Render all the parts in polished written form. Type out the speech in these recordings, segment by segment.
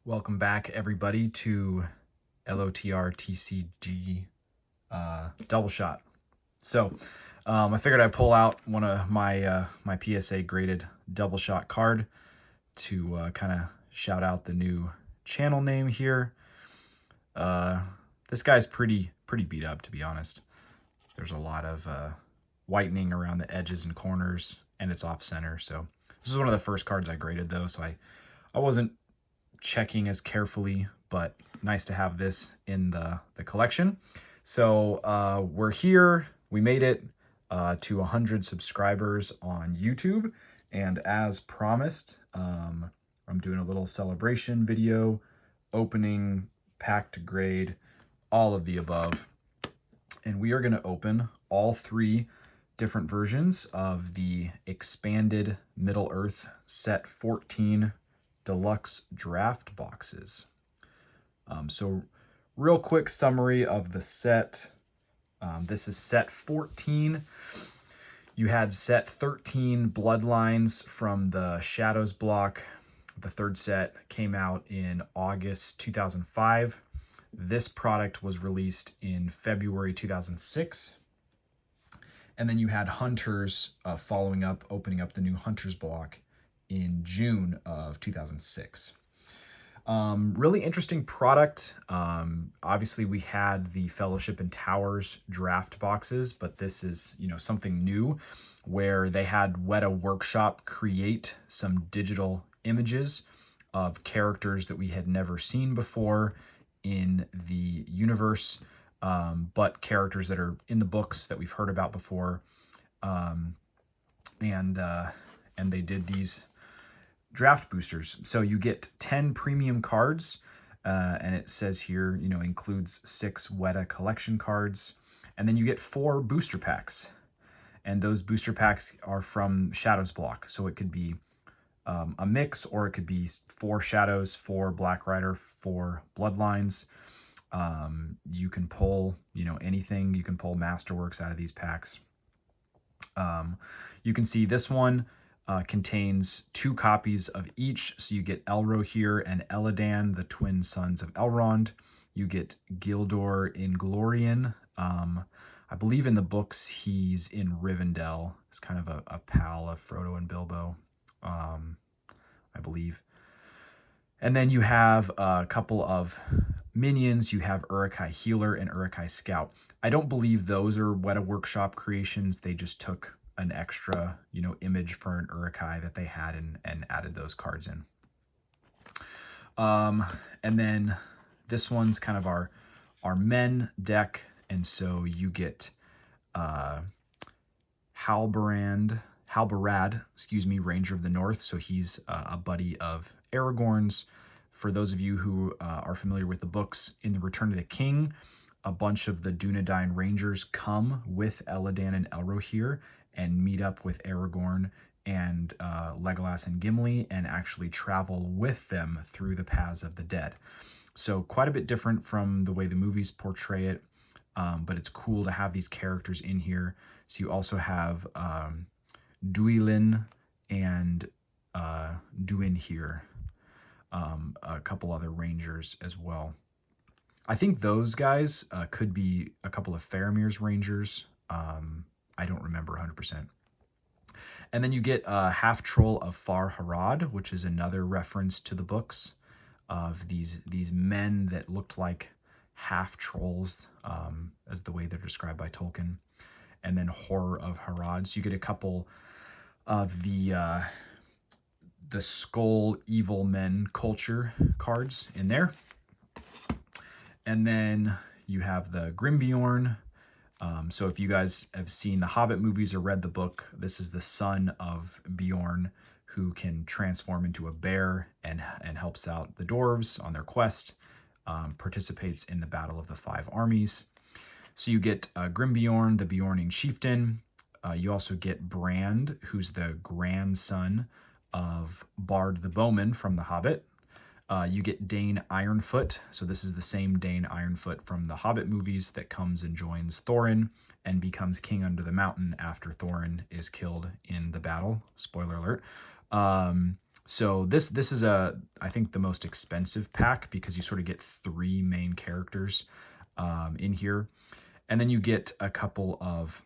Welcome back, everybody, to LOTR TCG Double Shot. So, I figured I'd pull out one of my PSA graded Double Shot card to kind of shout out the new channel name here. This guy's pretty beat up, to be honest. There's a lot of whitening around the edges and corners, and it's off center. So this is one of the first cards I graded, though, so I wasn't checking as carefully, but nice to have this in the collection. So we're here. We made it to 100 subscribers on YouTube, and as promised, I'm doing a little celebration video, opening, pack to grade, all of the above. And we are going to open all three different versions of the expanded Middle-earth set 14 deluxe draft boxes. So real quick summary of the set. This is set 14. You had set 13 Bloodlines from the Shadows block. The third set came out in August 2005. This product was released in February 2006. And then you had Hunters following up, opening up the new Hunters block in June of 2006. Really interesting product. Obviously, we had the Fellowship and Towers draft boxes, but this is, something new where they had Weta Workshop create some digital images of characters that we had never seen before in the universe, but characters that are in the books that we've heard about before. And they did these draft boosters. So you get 10 premium cards, and it says here, includes 6 Weta collection cards. And then you get 4 booster packs. And those booster packs are from Shadows block. So it could be a mix, or it could be 4 Shadows, 4 Black Rider, 4 Bloodlines. You can pull, anything. You can pull Masterworks out of these packs. You can see this one contains 2 copies of each. So you get Elro here and Eladan, the twin sons of Elrond. You get Gildor Inglorian. I believe in the books he's in Rivendell. It's kind of a pal of Frodo and Bilbo, I believe. And then you have a couple of minions. You have Uruk-hai Healer and Uruk-hai Scout. I don't believe those are Weta Workshop creations. They just took an extra, image for an Uruk-hai that they had and added those cards in. And then this one's kind of our men deck. And so you get Halbarad, Ranger of the North. So he's a buddy of Aragorn's. For those of you who are familiar with the books, in the Return of the King, a bunch of the Dunedain Rangers come with Eladan and Elro here and meet up with Aragorn and Legolas and Gimli and actually travel with them through the paths of the dead. So quite a bit different from the way the movies portray it, but it's cool to have these characters in here. So you also have Duilin and Duin here, a couple other Rangers as well. I think those guys could be a couple of Faramir's Rangers. I don't remember 100%. And then you get a half troll of Far Harad, which is another reference to the books of these men that looked like half trolls, as the way they're described by Tolkien. And then Horror of Harad. So you get a couple of the Skull Evil Men culture cards in there. And then you have the Grimbjorn. So if you guys have seen the Hobbit movies or read the book, this is the son of Bjorn who can transform into a bear and helps out the dwarves on their quest, participates in the Battle of the Five Armies. So you get Grimbjorn, the Bjorning chieftain. You also get Brand, who's the grandson of Bard the Bowman from the Hobbit. You get Dane Ironfoot. So this is the same Dane Ironfoot from the Hobbit movies that comes and joins Thorin and becomes king under the mountain after Thorin is killed in the battle. Spoiler alert. So this is I think the most expensive pack because you sort of get 3 main characters in here. And then you get a couple of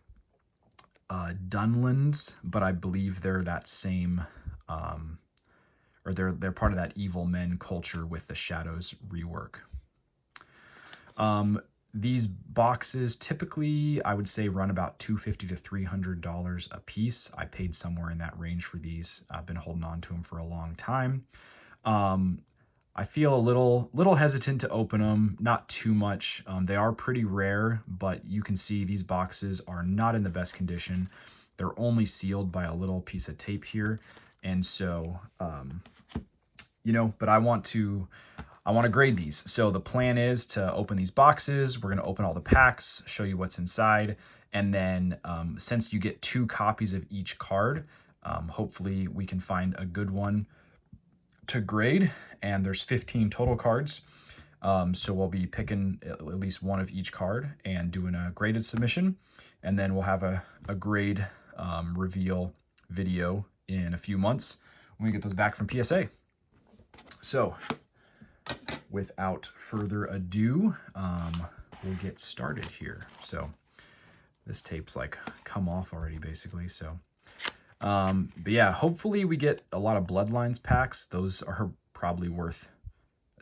Dunlands, but I believe they're that same, or they're part of that evil men culture with the Shadows rework. These boxes typically, I would say, run about $250 to $300 a piece. I paid somewhere in that range for these. I've been holding on to them for a long time. I feel a little hesitant to open them, not too much. They are pretty rare, but you can see these boxes are not in the best condition. They're only sealed by a little piece of tape here. And so, you know, but I want to grade these. So the plan is to open these boxes. We're going to open all the packs, show you what's inside. And then since you get 2 copies of each card, hopefully we can find a good one to grade. And there's 15 total cards. So we'll be picking at least one of each card and doing a graded submission. And then we'll have a grade reveal video in a few months when we get those back from PSA. So without further ado, we'll get started here. So this tape's like come off already basically. So, but yeah, hopefully we get a lot of Bloodlines packs. Those are probably worth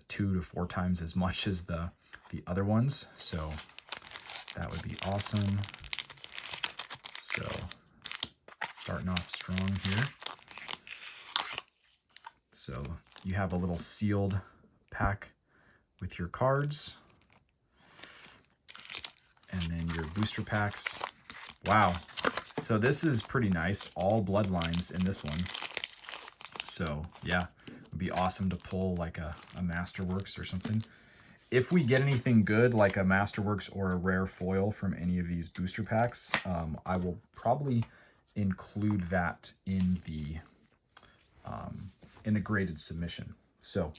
2 to 4 times as much as the other ones. So that would be awesome. So starting off strong here. So you have a little sealed pack with your cards. And then your booster packs. Wow. So this is pretty nice. All Bloodlines in this one. So yeah, it would be awesome to pull like a Masterworks or something. If we get anything good like a Masterworks or a rare foil from any of these booster packs, I will probably include that in the graded submission. So,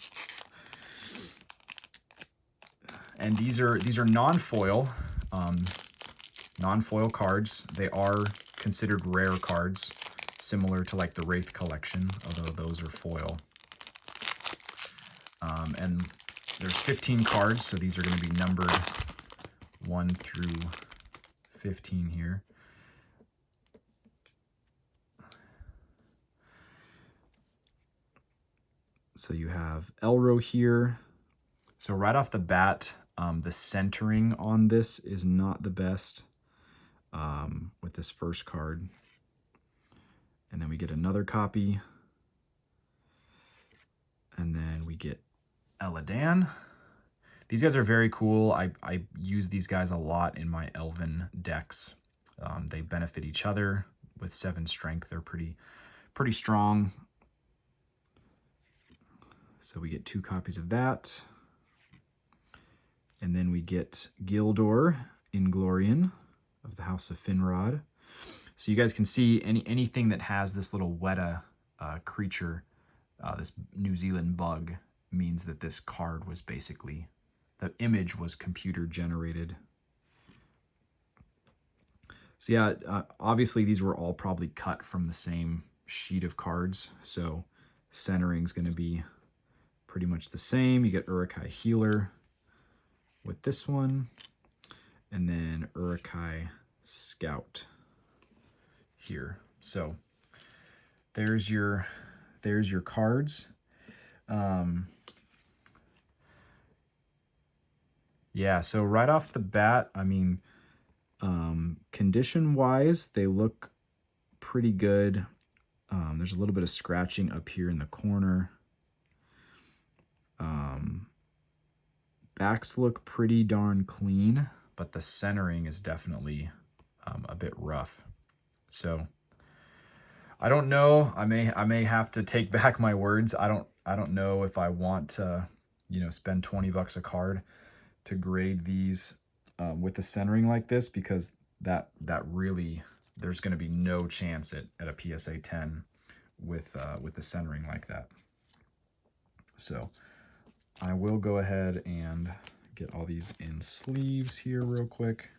and these are non-foil cards. They are considered rare cards, similar to like the Wraith collection, although those are foil. And there's 15 cards, so these are going to be numbered 1 through 15 here. So you have Elro here. So right off the bat, the centering on this is not the best with this first card. And then we get another copy. And then we get Eladan. These guys are very cool. I use these guys a lot in my Elven decks. They benefit each other with 7 strength. They're pretty strong. So we get 2 copies of that. And then we get Gildor Inglorian of the House of Finrod. So you guys can see anything that has this little Weta creature, this New Zealand bug, means that this card was basically, the image was computer generated. So yeah, obviously these were all probably cut from the same sheet of cards. So centering is going to be pretty much the same. You get Uruk-hai Healer with this one, and then Uruk-hai Scout here. So there's your cards. Yeah, so right off the bat, I mean, condition wise, they look pretty good. There's a little bit of scratching up here in the corner. Backs look pretty darn clean, but the centering is definitely a bit rough. So I don't know. I may have to take back my words. I don't know if I want to, you know, spend $20 a card to grade these with the centering like this, because that really, there's going to be no chance at a PSA 10 with the centering like that. So I will go ahead and get all these in sleeves here real quick.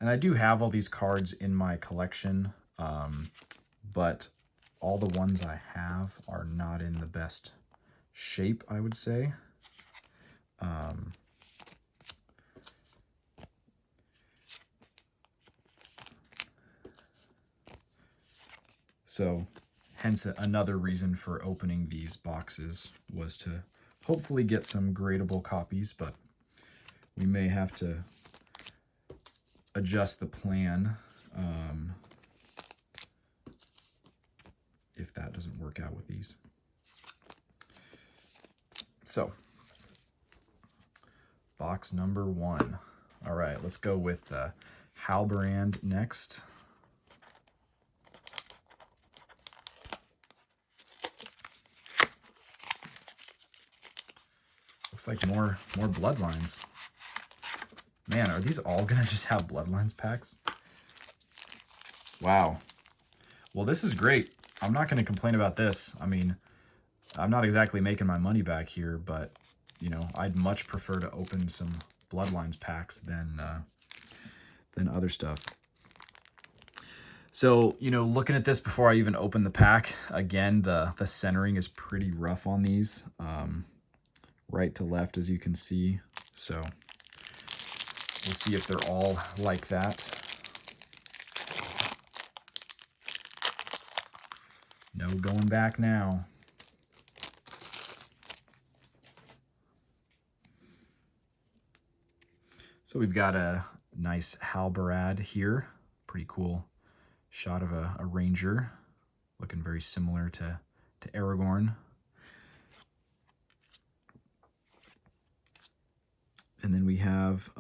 And I do have all these cards in my collection, but all the ones I have are not in the best shape, I would say. So hence another reason for opening these boxes was to hopefully get some gradable copies, but we may have to adjust the plan if that doesn't work out with these. So, box number 1. All right, let's go with Halbrand next. Looks like more Bloodlines. Man, are these all gonna just have Bloodlines packs? Wow. Well, this is great. I'm not gonna complain about this. I mean, I'm not exactly making my money back here, but you know, I'd much prefer to open some Bloodlines packs than other stuff. So, you know, looking at this before I even open the pack, again, the centering is pretty rough on these. Right to left, as you can see. So we'll see if they're all like that. No going back now. So we've got a nice Halbarad here. Pretty cool shot of a ranger, looking very similar to Aragorn. And then we have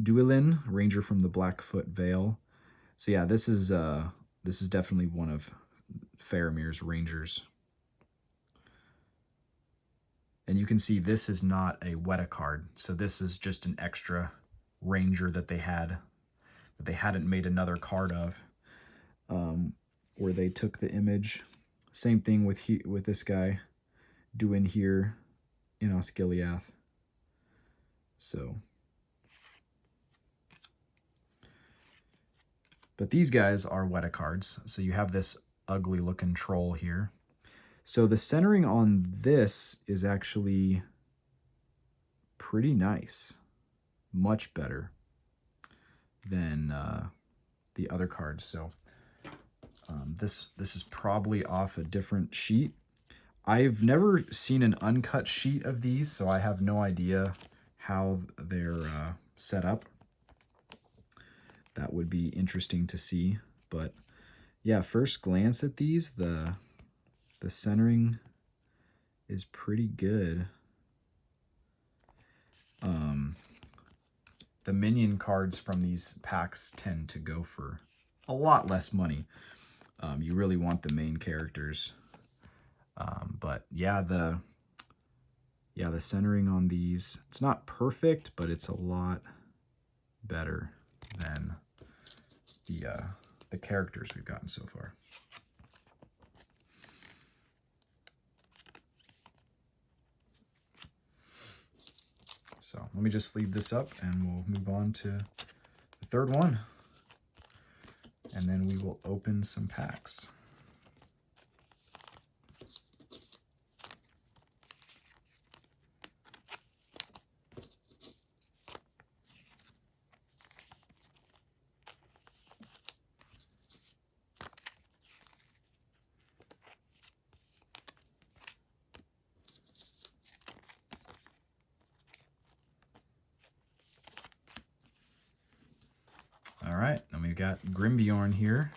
Duilin, Ranger from the Blackfoot Vale. So yeah, this is definitely one of Faramir's Rangers. And you can see this is not a Weta card, so this is just an extra Ranger that they hadn't made another card of, where they took the image. Same thing with this guy, Duin here in Osgiliath. So, but these guys are Weta cards. So you have this ugly looking troll here. So the centering on this is actually pretty nice. Much better than the other cards. So this is probably off a different sheet. I've never seen an uncut sheet of these, so I have no idea how they're set up. That would be interesting to see. But yeah, first glance at these, the centering is pretty good. The minion cards from these packs tend to go for a lot less money. You really want the main characters. But yeah, the centering on these, it's not perfect, but it's a lot better than the characters we've gotten so far. So let me just sleeve this up and we'll move on to the third one. And then we will open some packs. All right, then we've got Grimbjorn here.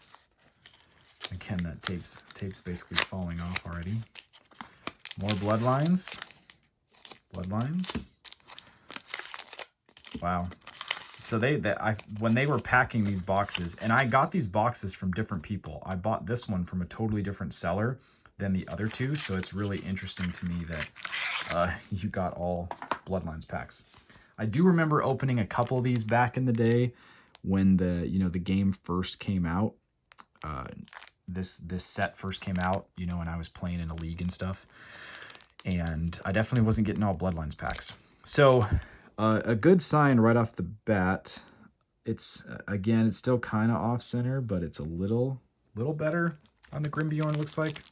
Again, that tape's basically falling off already. More Bloodlines. Wow. So when they were packing these boxes, and I got these boxes from different people. I bought this one from a totally different seller than the other two, so it's really interesting to me that you got all Bloodlines packs. I do remember opening a couple of these back in the day when the game first came out. This set first came out, when I was playing in a league and stuff. And I definitely wasn't getting all Bloodlines packs. So a good sign right off the bat It's, again, it's still kind of off-center, but it's a little better on the Grimbjorn, looks like.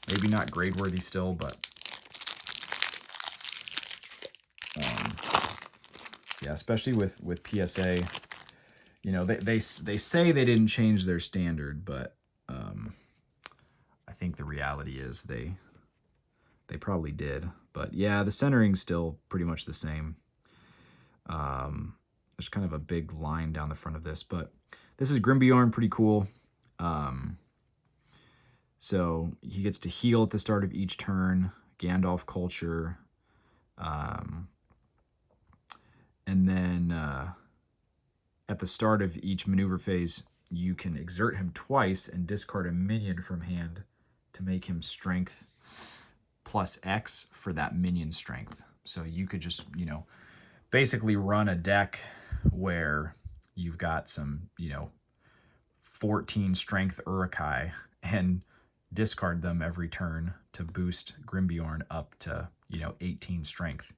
Maybe not grade-worthy still, but yeah, especially with PSA, you know, they say they didn't change their standard, but I think the reality is they probably did. But yeah, the centering's still pretty much the same. There's kind of a big line down the front of this, but this is Grimbjorn, pretty cool. So he gets to heal at the start of each turn, Gandalf culture. And then at the start of each maneuver phase, you can exert him twice and discard a minion from hand to make him strength plus X for that minion strength. So you could just, you know, basically run a deck where you've got some, you know, 14 strength Urukai and discard them every turn to boost Grimbjorn up to, you know, 18 strength.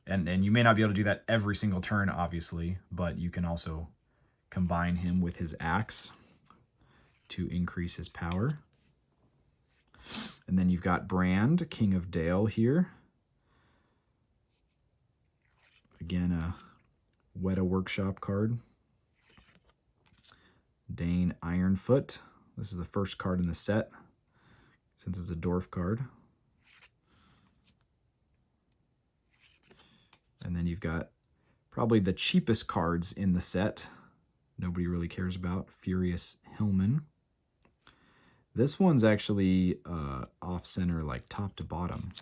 And you may not be able to do that every single turn, obviously, but you can also combine him with his axe to increase his power. And then you've got Brand, King of Dale here. Again, a Weta Workshop card. Dane Ironfoot. This is the first card in the set, since it's a dwarf card. And then you've got probably the cheapest cards in the set. Nobody really cares about. Furious Hillman. This one's actually off-center, like top to bottom.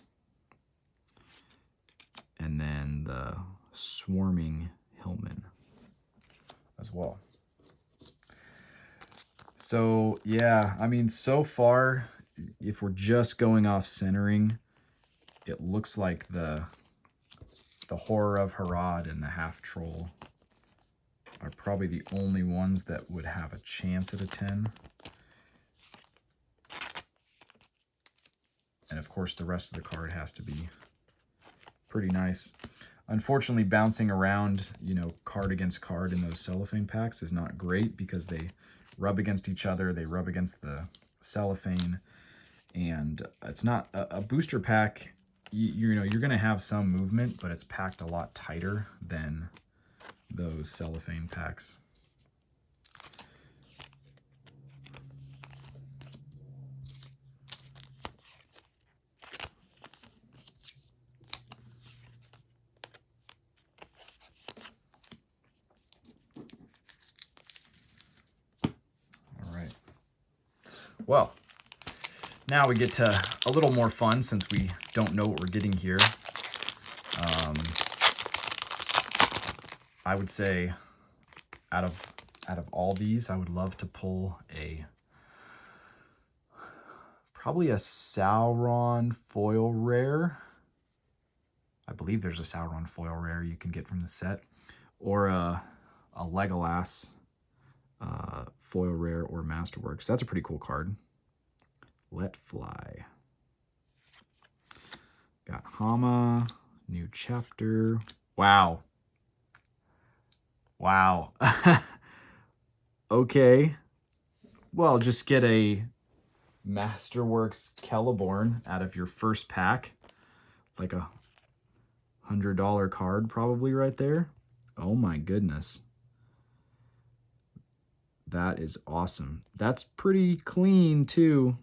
And then the Swarming Hillman as well. So, yeah, I mean, so far, if we're just going off centering, it looks like the Horror of Harad and the Half Troll are probably the only ones that would have a chance at a 10. And of course, the rest of the card has to be pretty nice. Unfortunately, bouncing around, you know, card against card in those cellophane packs is not great because they rub against each other, they rub against the cellophane, and it's not a booster pack. You know, you're going to have some movement, but it's packed a lot tighter than those cellophane packs. All right. Well, now we get to a little more fun since we don't know what we're getting here. I would say out of all these, I would love to pull probably a Sauron foil rare. I believe there's a Sauron foil rare you can get from the set, or a Legolas foil rare or Masterworks. That's a pretty cool card. Let Fly. Got Hama, new chapter. Wow. Wow. Okay. Well, just get a Masterworks Celeborn out of your first pack. Like a $100 card probably right there. Oh my goodness. That is awesome. That's pretty clean too.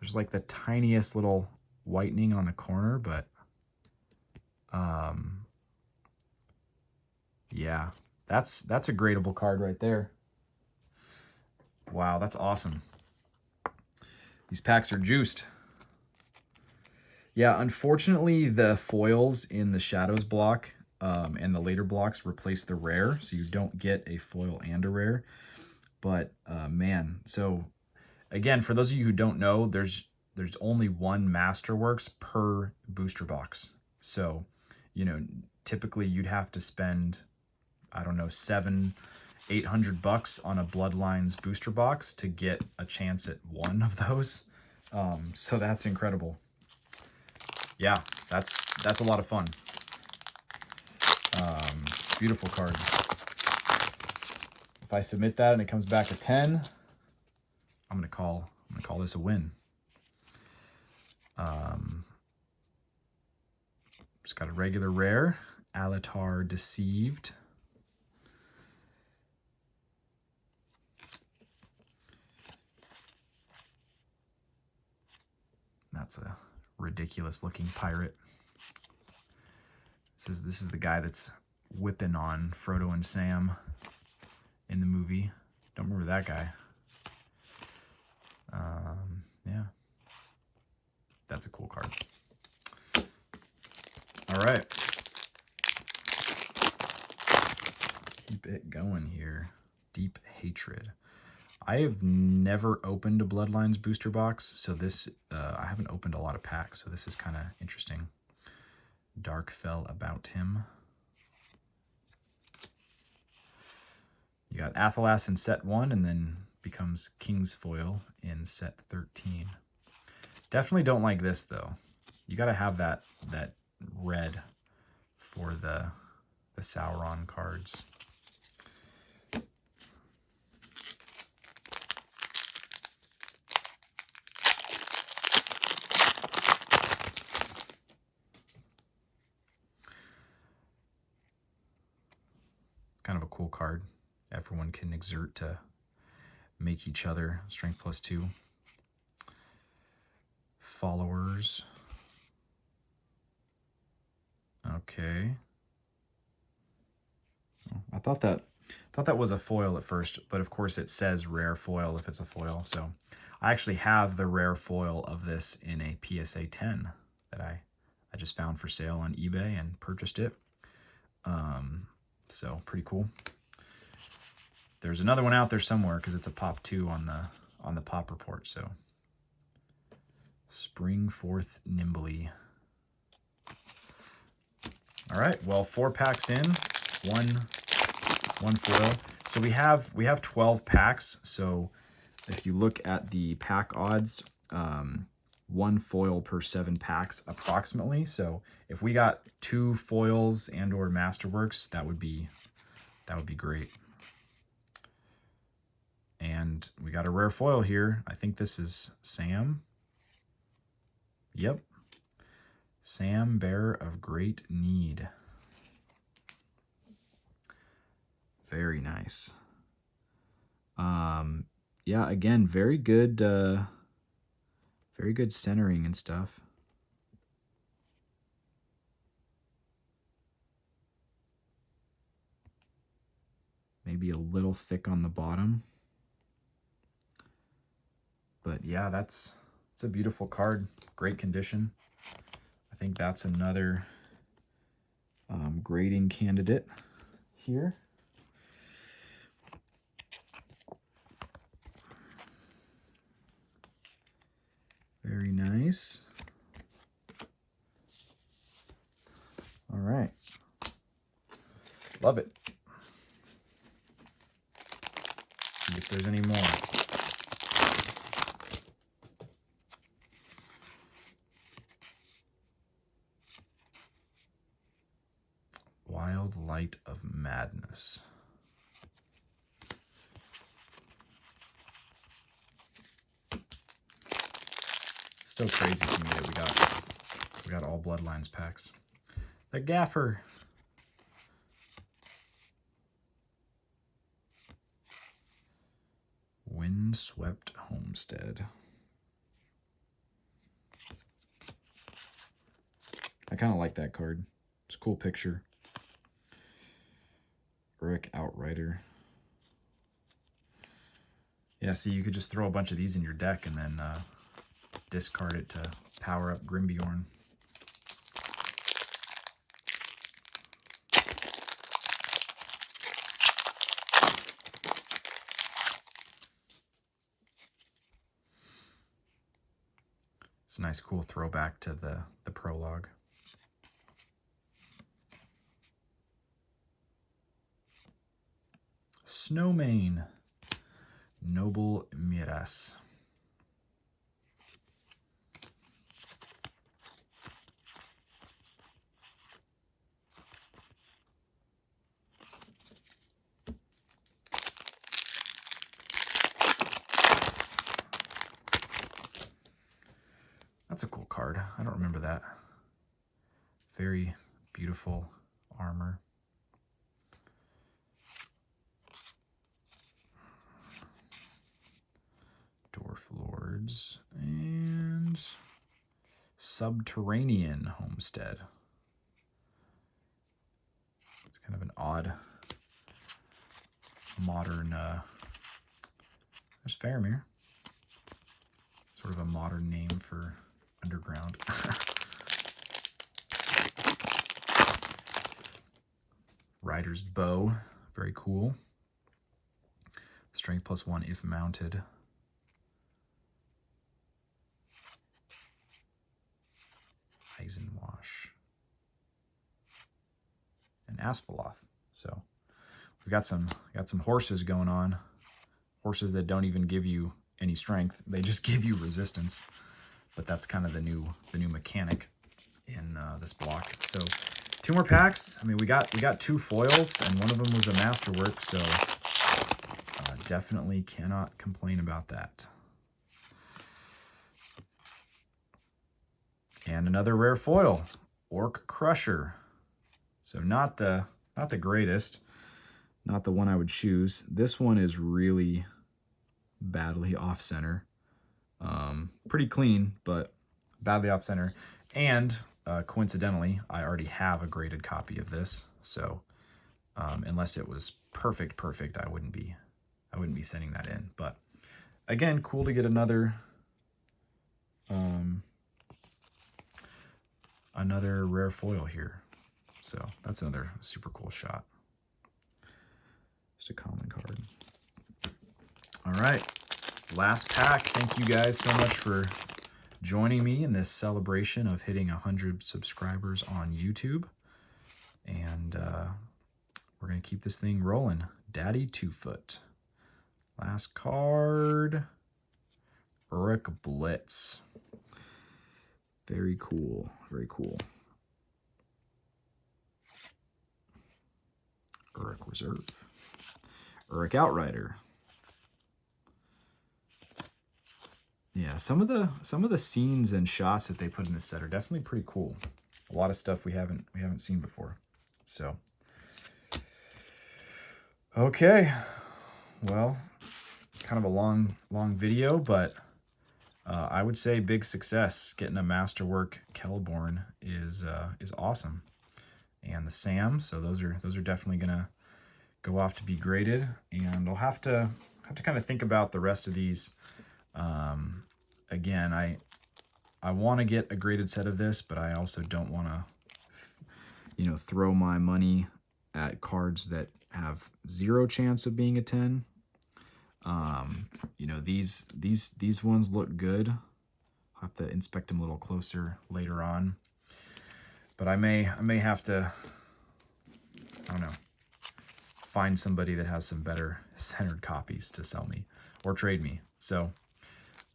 There's like the tiniest little whitening on the corner, but yeah, that's a gradable card right there. Wow, that's awesome. These packs are juiced. Yeah, unfortunately, the foils in the Shadows block and the later blocks replace the rare, so you don't get a foil and a rare. But man, so again, for those of you who don't know, there's only one Masterworks per booster box. So, you know, typically you'd have to spend, I don't know, $700-800 on a Bloodlines booster box to get a chance at one of those. So that's incredible. Yeah, that's a lot of fun. Beautiful card. If I submit that and it comes back a 10, I'm gonna call this a win. Just got a regular rare, LOTR Deceived. That's a ridiculous looking pirate. This is the guy that's whipping on Frodo and Sam in the movie. Don't remember that guy. Yeah, that's a cool card. All right, keep it going here. Deep Hatred. I have never opened a Bloodlines booster box, so this I haven't opened a lot of packs, so this is kind of interesting. Dark Fell About Him. You got Athelas in set 1, and then becomes King's Foil in set 13. Definitely don't like this though. You got to have that red for the Sauron cards. Kind of a cool card. Everyone can exert to make each other strength +2. Followers. Okay. I thought that was a foil at first, but of course it says rare foil if it's a foil. So I actually have the rare foil of this in a PSA 10 that I just found for sale on eBay and purchased it. So pretty cool. There's another one out there somewhere because it's a pop 2 on the pop report. So Spring Forth Nimbly. All right, well, 4 packs in, one foil. So we have 12 packs. So if you look at the pack odds, 1 foil per 7 packs approximately. So if we got 2 foils and or Masterworks, that would be great. And we got a rare foil here. I think this is Sam. Yep. Sam, Bearer of Great Need. Very nice. Yeah, again, very good centering and stuff. Maybe a little thick on the bottom. But yeah, it's a beautiful card. Great condition. I think that's another grading candidate here. Very nice. All right. Love it. Let's see if there's any more. Wild Light of Madness. Still crazy to me that we got all Bloodlines packs. The Gaffer. Windswept Homestead. I kind of like that card. It's a cool picture. Brick Outrider. Yeah, see, you could just throw a bunch of these in your deck and then discard it to power up Grimbjorn. It's a nice, cool throwback to the prologue. Snowmane. Noble Miras. That's a cool card. I don't remember that. Very beautiful armor. Dwarf Lords and Subterranean Homestead. It's kind of an odd modern, there's Faramir. Sort of a modern name for underground. Rider's Bow, very cool. Strength +1 if mounted. Eisenwash. And Asphalloth. So we've got some horses going on. Horses that don't even give you any strength. They just give you resistance. But that's kind of the new mechanic in this block. So 2 more packs. I mean, we got 2 foils, and one of them was a masterwork, so definitely cannot complain about that. And another rare foil, Orc Crusher. So not the greatest, not the one I would choose. This one is really badly off center. Pretty clean, but badly off center. And coincidentally, I already have a graded copy of this, so unless it was perfect, I wouldn't be sending that in. But again, cool to get another rare foil here. So that's another super cool shot. Just a common card. All right, last pack. Thank you guys so much for joining me in this celebration of hitting 100 subscribers on YouTube. And we're going to keep this thing rolling. Daddy Two-Foot. Last card. Uruk Blitz. Very cool. Very cool. Uruk Reserve. Uruk Outrider. Yeah, some of the scenes and shots that they put in this set are definitely pretty cool. A lot of stuff we haven't seen before. So, okay, well, kind of a long video, but I would say big success. Getting a Masterwork Kelborn is awesome, and the Sam. So those are definitely gonna go off to be graded, and I'll have to kind of think about the rest of these. Again, I want to get a graded set of this, but I also don't want to, throw my money at cards that have 0 chance of being a 10. These ones look good. I'll have to inspect them a little closer later on. But I may have to, I don't know, find somebody that has some better centered copies to sell me or trade me. So,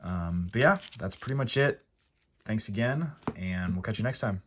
but yeah, that's pretty much it. Thanks again, and we'll catch you next time.